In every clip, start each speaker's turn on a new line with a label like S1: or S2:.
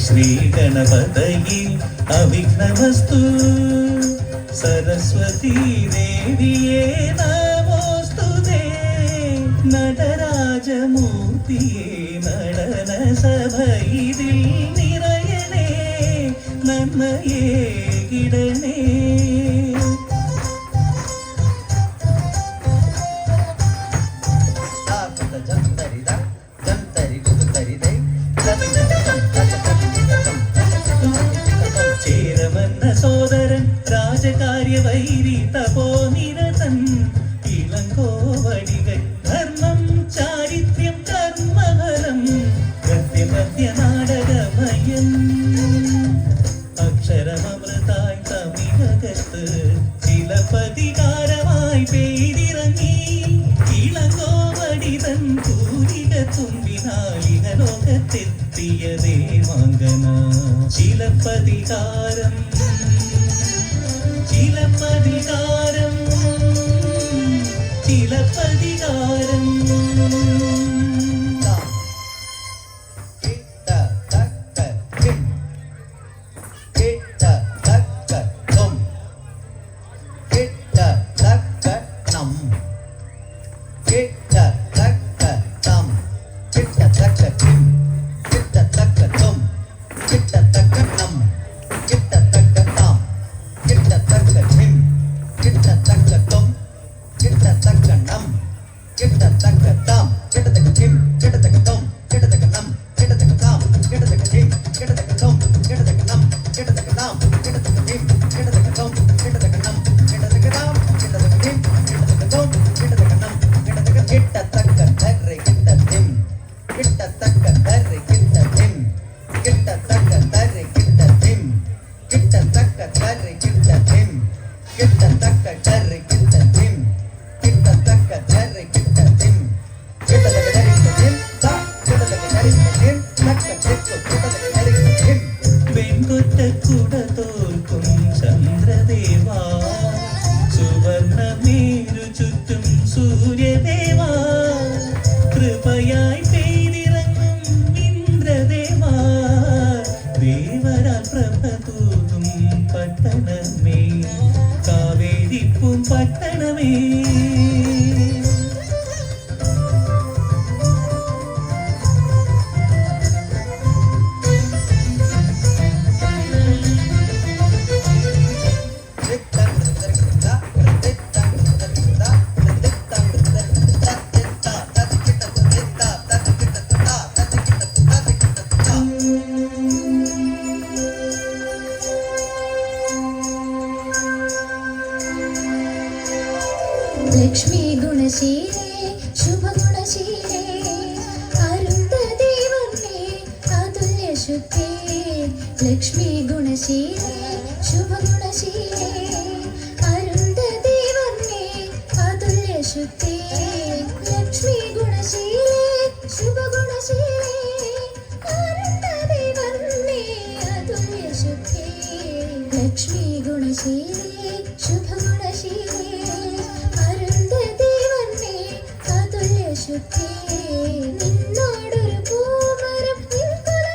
S1: श्री गणपतये अविघ्नमस्तु सरस्वती देविये नमोस्तुते നടരാജമൂർത്തിയെ നടന സഭയിതിൽ നിറയണേ നന്മയേ കിടണേ സോദരൻ രാജകാര്യവൈരി തപോനിരതൻ ഇളങ്കോവടികൾ ധർമ്മം ചാരിത്ര്യം കർമ്മഫലം ഗദ്യമദ്യ നാടകമയം അക്ഷരമൃതായി തമിഴകത്ത് ചിലപ്പതികാരമായി പെയ്തിറങ്ങി ഇളങ്കോവടിതൻ പൂരിക തുമ്പിനാലിക ലോകത്തെത്തിയ ദേവാംഗന ചിലപ്പതികാരം ചിലപ്പതികാരം ചിലപ്പതികാരം
S2: ലക്ഷ്മി ഗുണശീലേ ശുഭഗുണശീലേ അരുന്ധദേവന്നേ അതുല്യശുദ്ധേ ലക്ഷ്മി ഗുണശീലേ ശുഭഗുണശീലേ അരുന്ധദേവന്നേ അതുല്യശുദ്ധേ ലക്ഷ്മി ഗുണശീലേ നിന്നോടൊരു പൂമരം നിൻകുലമൊരു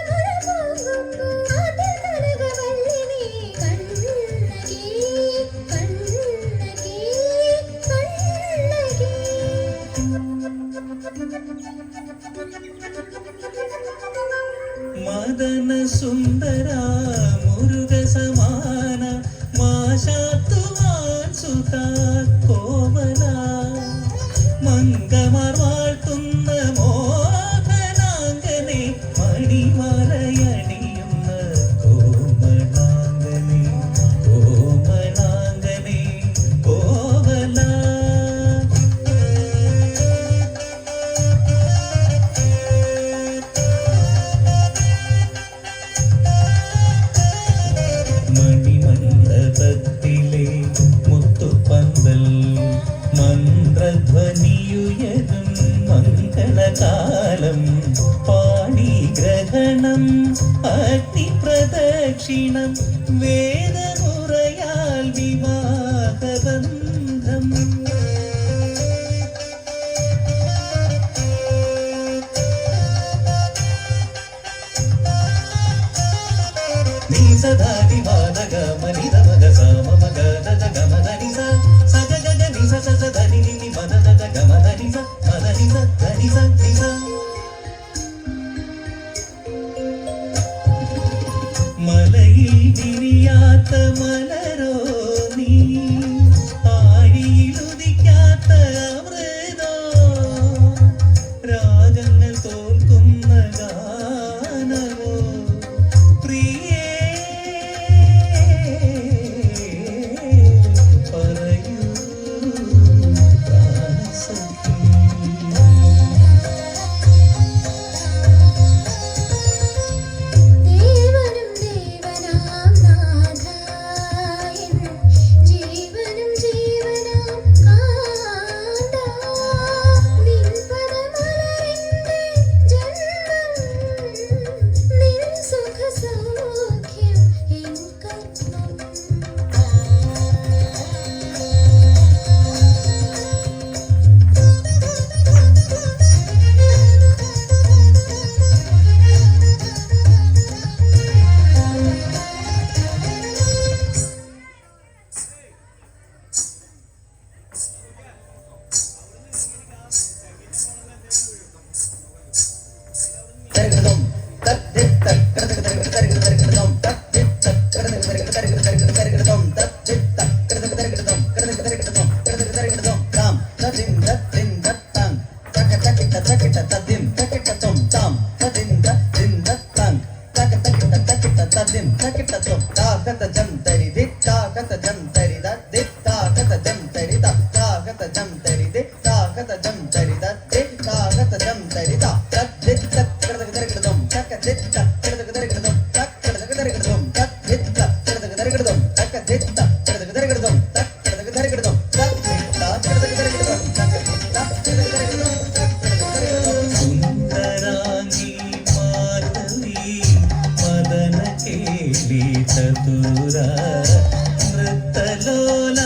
S2: പൂങ്കൊമ്പ് അതിൽ കനകവല്ലി നീ കണ്ണകി കണ്ണകി കണ്ണകി
S1: മദന സുന്ദര മുരുക സമാന മാശാത്തുവാൻ സുത കോമല മംഗമാർ വാഴ്ത്തുന്ന മോഹനാംഗനെ മണിമലയണിയുന്ന കോമളാംഗനെ കോമളാംഗനെ കോവല മണിമണ്ഡപത്തിലെ മുത്തുപന്തൽ മന്ത്രധ്വനിയുയരും മംഗളകാലം പാണിഗ്രഹണം അഗ്നിപ്രദക്ഷിണം വേദമുറയാൽ വിവാഹബന്ധം നീ സദാതി വാദക മനിത മഗ സമ മഗ ദദ ഗമ ധനി സ സഗ ഗഗ നി സ സ സ ധനി നി നി മദ ദദ ഗമ ധനി സ മദ നി സ ധനി സ നി സ മലയിൽ വിരിയാത്ത മലരോ നീ ആഴിയിലുദിക്കാത്ത അമൃതോ രാഗങ്ങൾ തോൽക്കുന്ന ഗാനമോ പ്രിയേ പറയൂ പ്രാണസഖി
S2: ദേവനും ദേവനാം നാഥായൻ ജീവനും ജീവനാം കാന്താ നിൻ പദമലരിന്റെ ജന്മം നിൻ സുഖ സൗഖ്യം എൻ കർമ്മം
S1: സുന്ദരാംഗി മാധവി മദന കേളി ചതുര നൃത്തലോല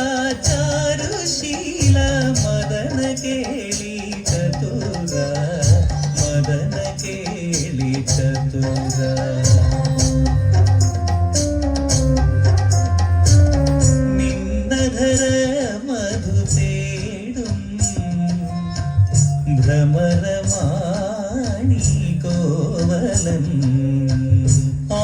S1: ചാരുശീല മദന കേളി ചതുര മദന കേളി ചതുര നിന്നധര മധു തേടും ഭ്രമരമാണി കോവലൻ ആ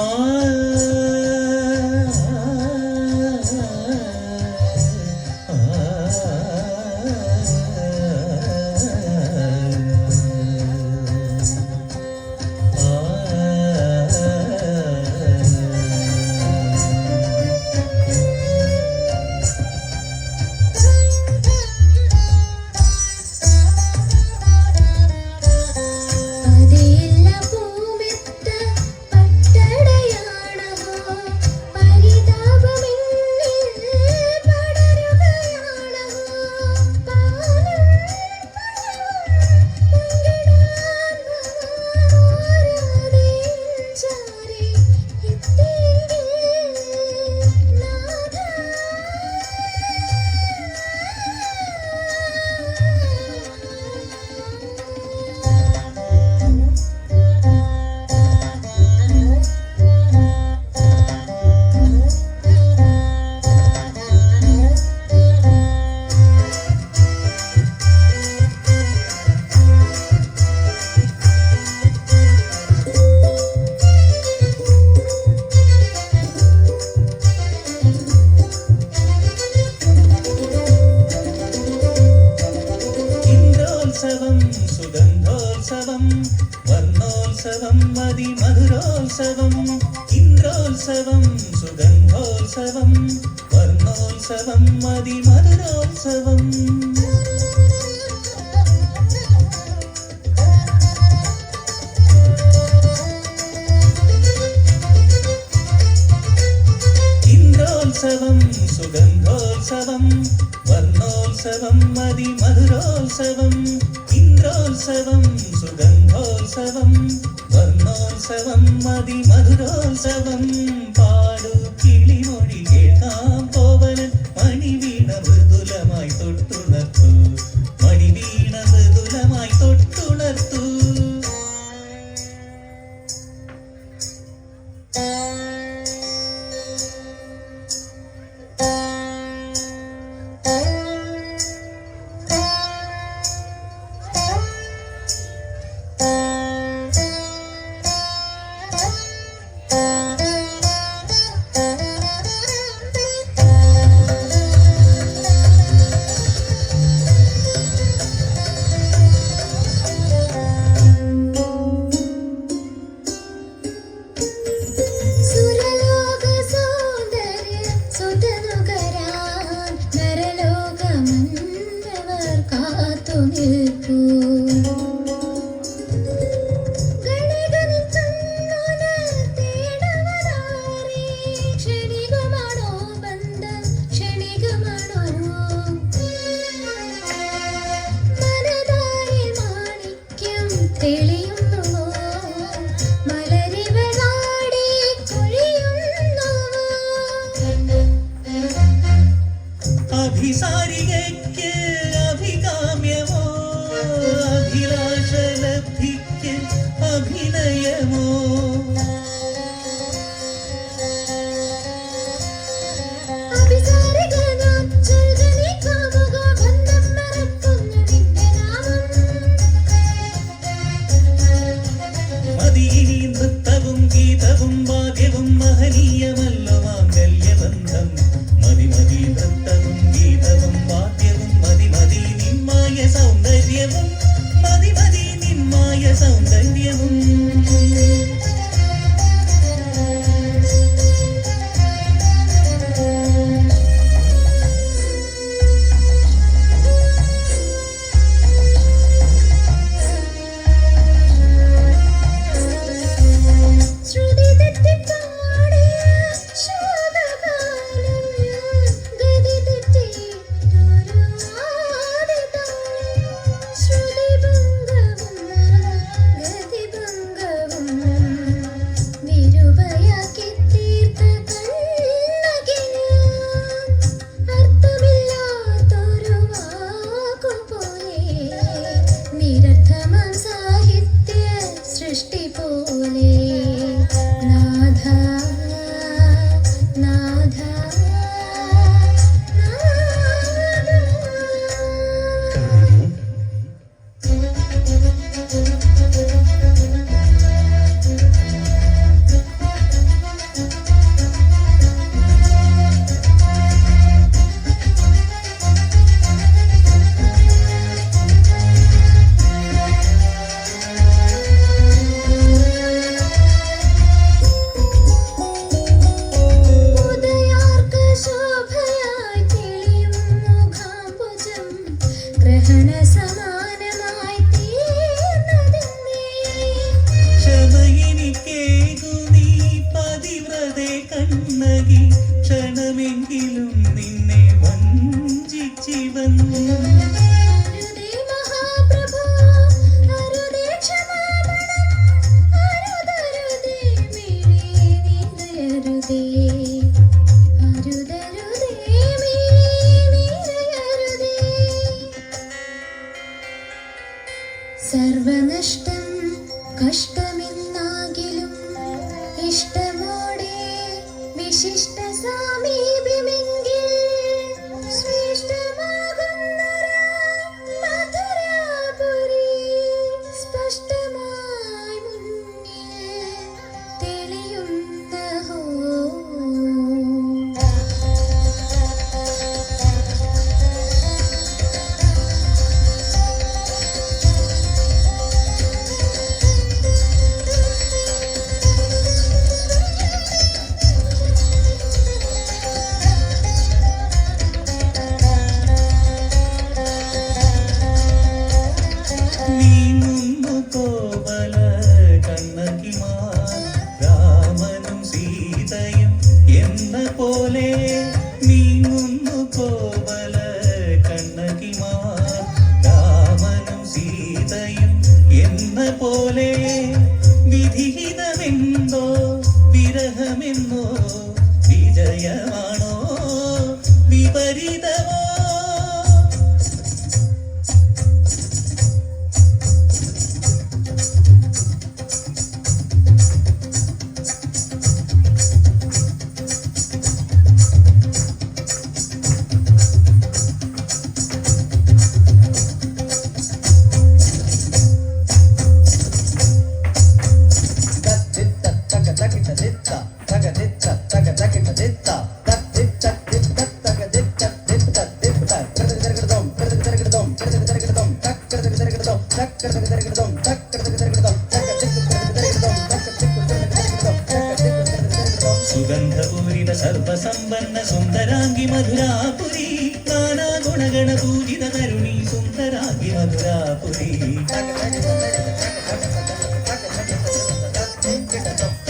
S2: പതിയില്ല പൂവിത്ത
S1: വർണ്ണോത്സവം അതിമധുരോത്സവം ഇന്ദ്രോത്സവം സുഗന്ധോത്സവം വർണ്ണോത്സവം അതിമധുരോത്സവം ഇന്ദ്രോത്സവം സുഗന്ധോത്സവം വർണ്ണോത്സവം അതിമധുരോത്സവം ഇന്ദ്രോത്സവം സുഗന്ധോത്സവം വർണ്ണോത്സവം അതിമധുരോത്സവം പാടു കിളിമൊഴി കേൾക്കാം പോവനൻ മണിവീണ മൃദുലമായി തൊട്ടുണർത്തു മണിവീണ മൃദുലമായി തൊട്ടുണർത്തു
S2: സുരലോക സൗന്ദര്യ സുതനുകരാൻ നരലോകമന്നവർ കാത്തു നിൽപ്പൂ ഗണികനിത്തുന്നോന് തേടവനാരേ ക്ഷണികമാണോ ബന്ധം ക്ഷണികമാണോ മനതാരിൽ മാണിക്യം തെളിയുന്നുവോ മലരിവളാടി കൊഴിയുന്നുവോ
S1: അഭിസാരികയ്ക്ക് അഭികാമ്യമോ അഭിലാഷലബ്ധിക്ക് അഭിനയമോ
S2: അഭിസാരികനാം ചൊൽകനി കാമുക ബന്ധം മറക്കുന്നു നിന്റെ നാമം
S1: മതിയിനി നൃത്തവും ഗീതവും വാദ്യവും മഹനീയമല്ലോ മാംഗല്യബന്ധം മതി മതി നൃത്തവും ഗീതവും വാദ്യവും മതി മതി നിന്മായ സൗന്ദര്യവും മതി മതി നിന്മായ സൗന്ദര്യവും
S2: ശ്രുതി തെറ്റിപ്പാടിയ ശോകഗാനം ഗതി തെറ്റിയൊരു ആദിതാളം ശ്രുതിഭംഗവും ഗതിഭംഗവും നിരുപയാക്കി തീർത്ത കണ്ണകിന് അർത്ഥമില്ലാത്തൊരു വാക്കുപോലെ നിരർത്ഥമാം സാഹിത്യ സൃഷ്ടി പോലെ നാഥ നാഥ ഉദയാർക്ക ശോഭയായി തെളിയും മുഖാംബുജം ഗ്രഹണ സമാനമായി തീർന്നതെന്നേ
S1: ക്ഷമയെനിക്കേകു നീ പതിവ്രതേ കണ്ണകി ക്ഷണമെങ്കിലും നിന്നെ വഞ്ചിച്ചിവൻ
S2: അരുതേ മഹാപ്രഭോ അരുതേ ക്ഷമാപണം അരുതരുതേ മിഴി നീരയരുതേ അരുതരുതേ മിഴി നീരയരുതേ സർവനഷ്ടം കഷ്ടമെന്നാകിലും ഇഷ്ടമോടെ വിശിഷ്ട സാമീപ്യമെങ്കിൽ ശ്രേഷ്ഠമാകുന്നൊരാ മധുരാപുരി സ്പഷ്ടമായി മുന്നിൽ തെളിയുന്നഹോ
S1: പോലെ വിധിഹിതമെന്തോ വിരഹമെന്നോ വിജയമാണോ വിപരീതമോ സുഗന്ധപൂരിത സർവസമ്പന്ന സുന്ദരാംഗി മധുരാപുരി നാനാ ഗുണഗണ പൂജിത കരുണി സുന്ദരാംഗി മധുരാപുരി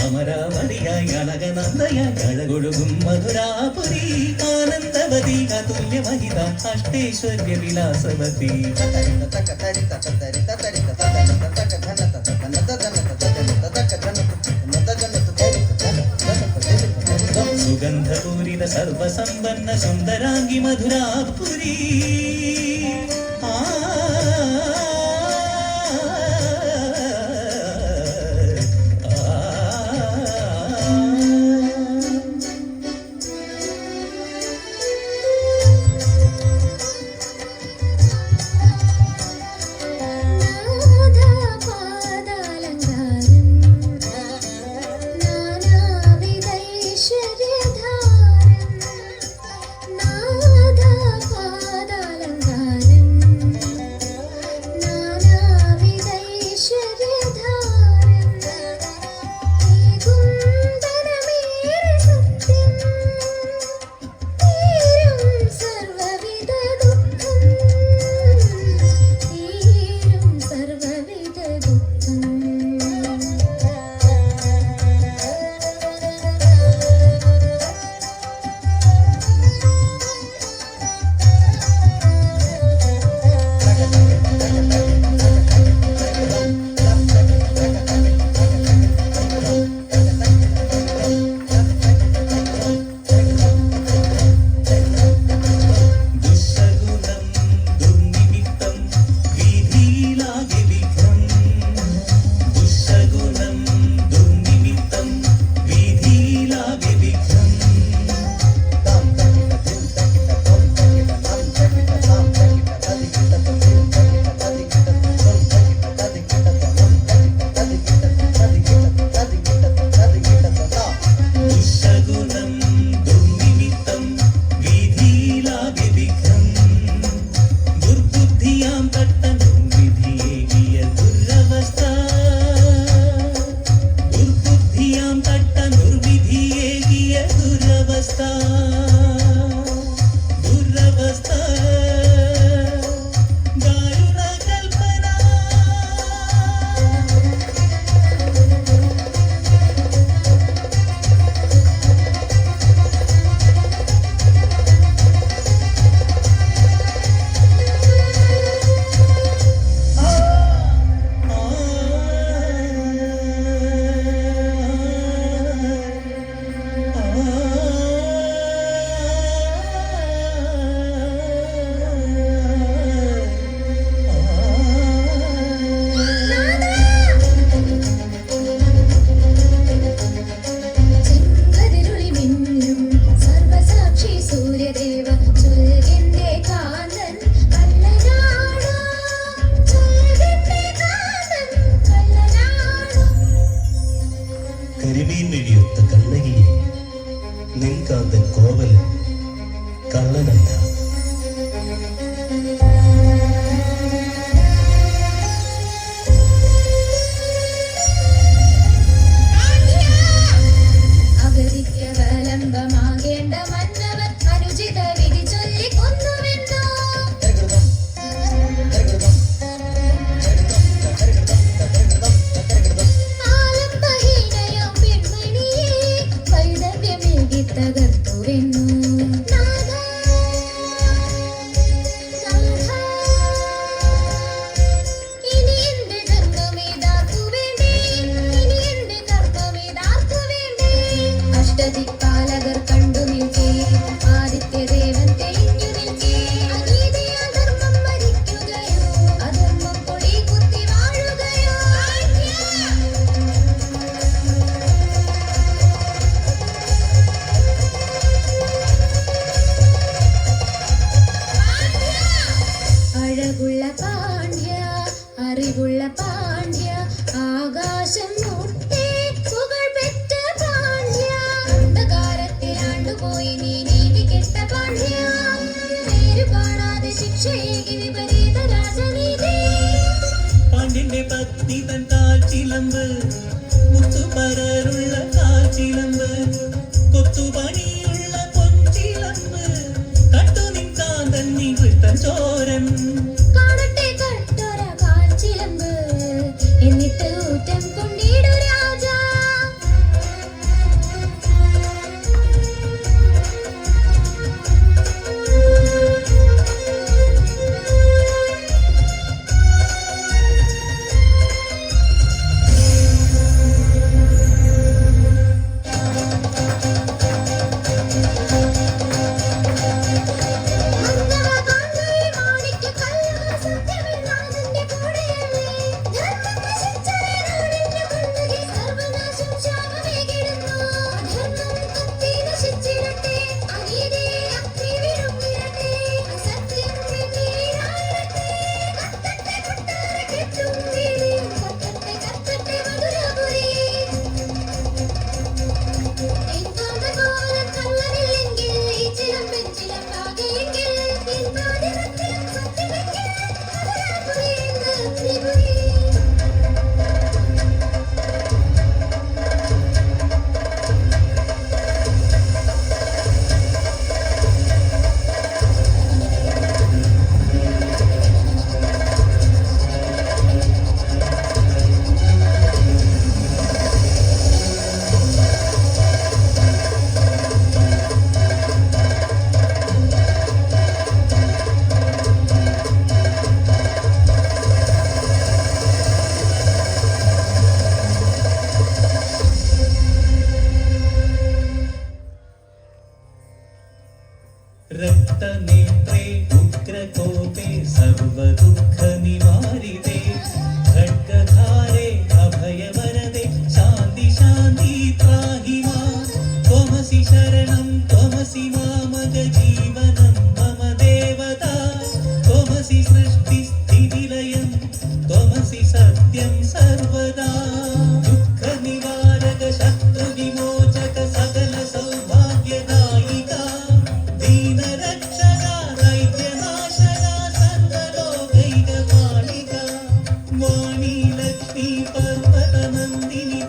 S1: അമരാവതിയായി അളകനന്ദയായി അഴകൊഴുകും മധുരാപുരി ആനന്ദവതി അതുല്യമഹിത അഷ്ടൈശ്വര്യ വിലാസവതി സുഗന്ധപൂരിത സർവസമ്പന്ന സുന്ദരാംഗി മധുരാപുരി
S2: നാദപാദാലങ്കാരം
S1: മുത്തുപരരുള്ള കാച്ചിലമ്പ് കൊത്തുപണിയുള്ള പൊൻചിലമ്പ് കട്ടുനിൻ കാന്തൻ നീ വൃത്തം ചോരൻ
S2: കാണട്ടെ കട്ടൊര കാൽച്ചിലമ്പ് എന്നിട്ട് ഊറ്റം കൊണ്ടിടു രാജാ
S1: रक्तनेत्रे उग्रकोपे सर्वदुःखनिवारिते खड्गधारे अभयवरदे शान्ति शान्ति त्राहि मां त्वमसि शरणं त्वमसि मामग जीवनं मम देवता त्वमसि सृष्टिस्थितिलयं त्वमसि सत्यं सर्वदा दुःखनिवारक शत्रुविमोचक सकल सौभाग्यदायिका दीनरक्षका दैत्यनाशका सर्वलोकैकपालिका वाणी लक्ष्मी पर्वतनन्दिनी